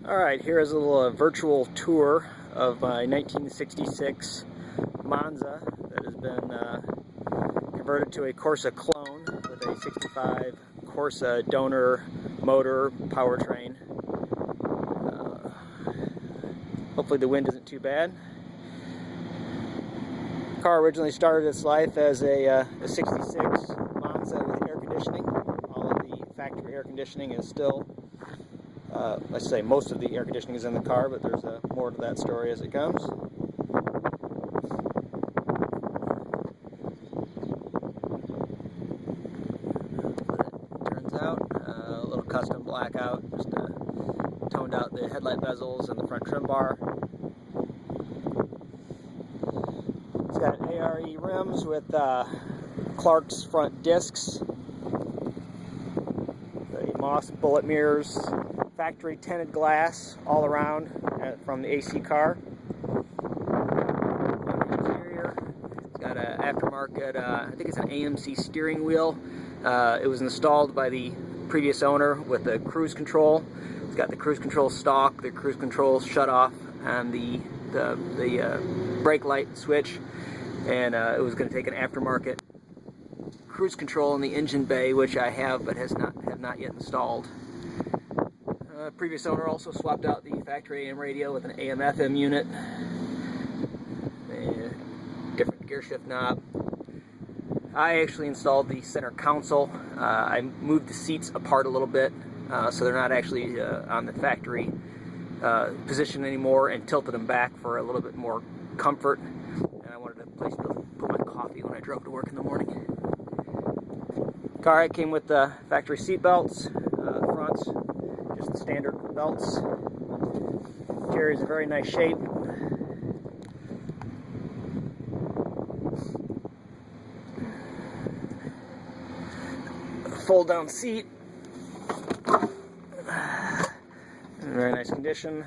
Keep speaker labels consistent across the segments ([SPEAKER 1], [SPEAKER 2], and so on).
[SPEAKER 1] Alright, here is a little virtual tour of my 1966 Monza that has been converted to a Corsa clone with a 65 Corsa donor motor powertrain. Hopefully the wind isn't too bad. The car originally started its life as a 66 Monza with air conditioning. All of the factory air conditioning is still let's say most of the air conditioning is in the car, but there's more to that story as it comes. Turns out, a little custom blackout, just toned out the headlight bezels and the front trim bar. It's got ARE rims with Clark's front discs, the Moss bullet mirrors, factory tinted glass all around from the AC car. On the interior, it's got an aftermarket, I think it's an AMC steering wheel. It was installed by the previous owner with the cruise control. It's got the cruise control stalk, the cruise control shut off, and the brake light switch. And it was going to take an aftermarket cruise control in the engine bay, which I have but have not yet installed. Previous owner also swapped out the factory AM radio with an AM/FM unit, a different gear shift knob. I actually installed the center console. I moved the seats apart a little bit so they're not actually on the factory position anymore, and tilted them back for a little bit more comfort. And I wanted a place to put my coffee when I drove to work in the morning. Car came with the factory seat belts, fronts, just the standard belts. Interior is in very nice shape. Fold down seat. In very nice condition.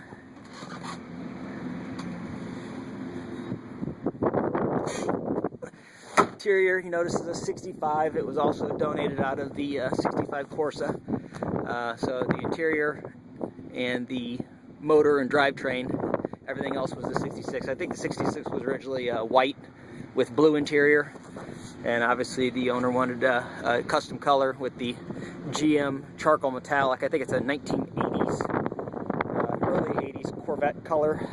[SPEAKER 1] Interior, you notice, is a 65. It was also donated out of the 65 Corsa. So the interior and the motor and drivetrain, everything else was the 66. I think the 66 was originally white with blue interior, and obviously the owner wanted a custom color with the GM charcoal metallic. I think it's a 1980s, early 80s Corvette color.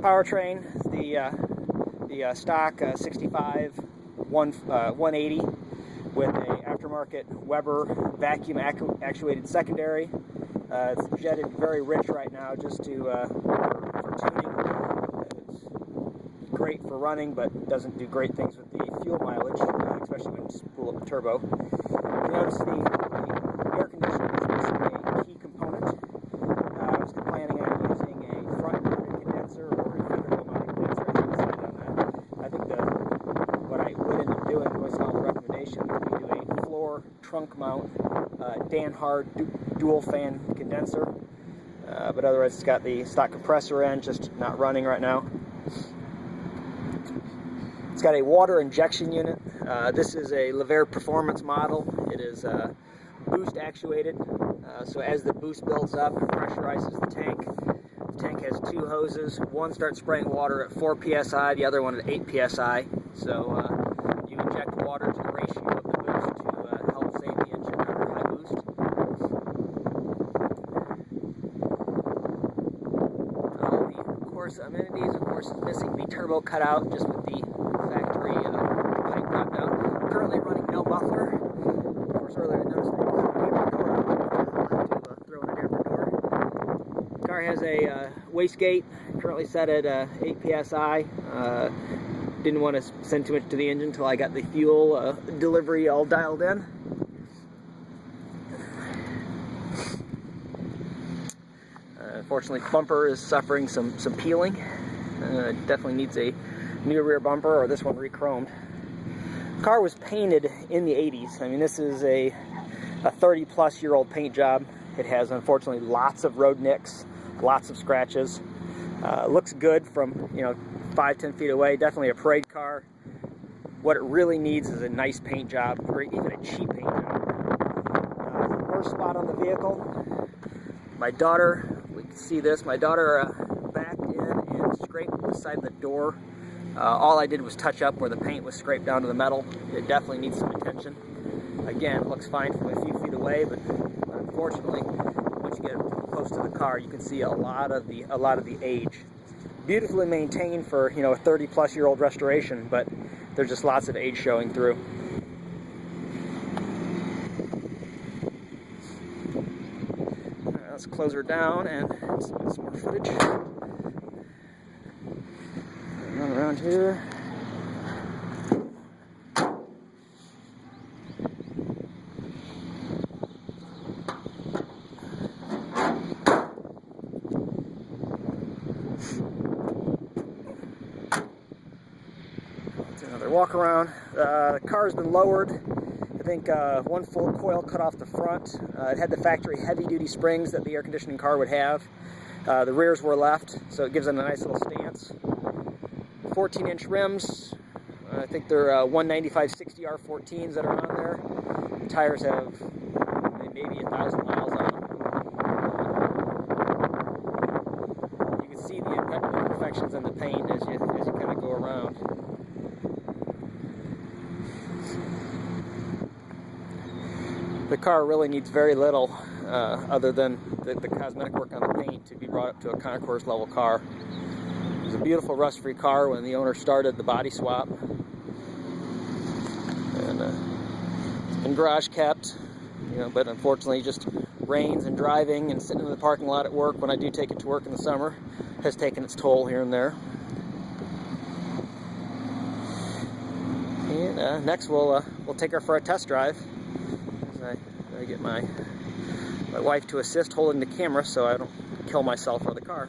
[SPEAKER 1] Powertrain, the stock 65 180 with a aftermarket Weber vacuum actuated secondary. It's jetted very rich right now, just for tuning. It's great for running, but doesn't do great things with the fuel mileage, especially when you spool up the turbo. You notice the air conditioning is missing a key component. I was planning on using a front mounted condenser or a fender mounted condenser. I haven't decided on that. I think what I would end up doing, was a recommendation, would be do a floor trunk mount Dan Hard dual fan condenser. But otherwise it's got the stock compressor end, just not running right now. It's got a water injection unit. This is a Lever Performance model. It is boost actuated, so as the boost builds up, it pressurizes the tank. The tank has two hoses. One starts spraying water at 4 psi, the other one at 8 psi. So you inject water to the ratio of the boost to help save the engine under high boost. All the Corsa amenities, of course, is missing the turbo cutout, just with the factory pipe dropped out. Currently running no muffler. Of course, earlier I noticed that I'll have to throw in a different door. The car has a wastegate, currently set at 8 psi. Didn't want to send too much to the engine until I got the fuel delivery all dialed in. Unfortunately, bumper is suffering some peeling. Definitely needs a new rear bumper, or this one re-chromed. The car was painted in the 80s. I mean, this is a 30-plus-year-old paint job. It has, unfortunately, lots of road nicks, lots of scratches. Looks good from 5-10 feet away. Definitely a parade car. What it really needs is a nice paint job, or even a cheap paint job. large spot on the vehicle. My daughter, we can see this, my daughter backed in and scraped the side of the door. All I did was touch up where the paint was scraped down to the metal. It definitely needs some attention. Again, it looks fine from a few feet away, but unfortunately, once you get close to the car, you can see a lot of the age. Beautifully maintained for, you know, a 30-plus-year-old restoration, but there's just lots of age showing through. Let's close her down and some more footage. Run around here. Another walk around. The car's been lowered. I think one full coil cut off the front. It had the factory heavy-duty springs that the air conditioning car would have. The rears were left, so it gives it a nice little stance. 14-inch rims. I think they're 195/60 R14s that are on there. The tires have maybe 1,000 miles on them. You can see the imperfections in the paint as you kind of go around. The car really needs very little other than the cosmetic work on the paint to be brought up to a concours level car. It was a beautiful rust-free car when the owner started the body swap. And it's been garage kept, you know, but unfortunately just rains and driving and sitting in the parking lot at work when I do take it to work in the summer has taken its toll here and there. And next we'll take her for a test drive. I get my wife to assist holding the camera so I don't kill myself or the car.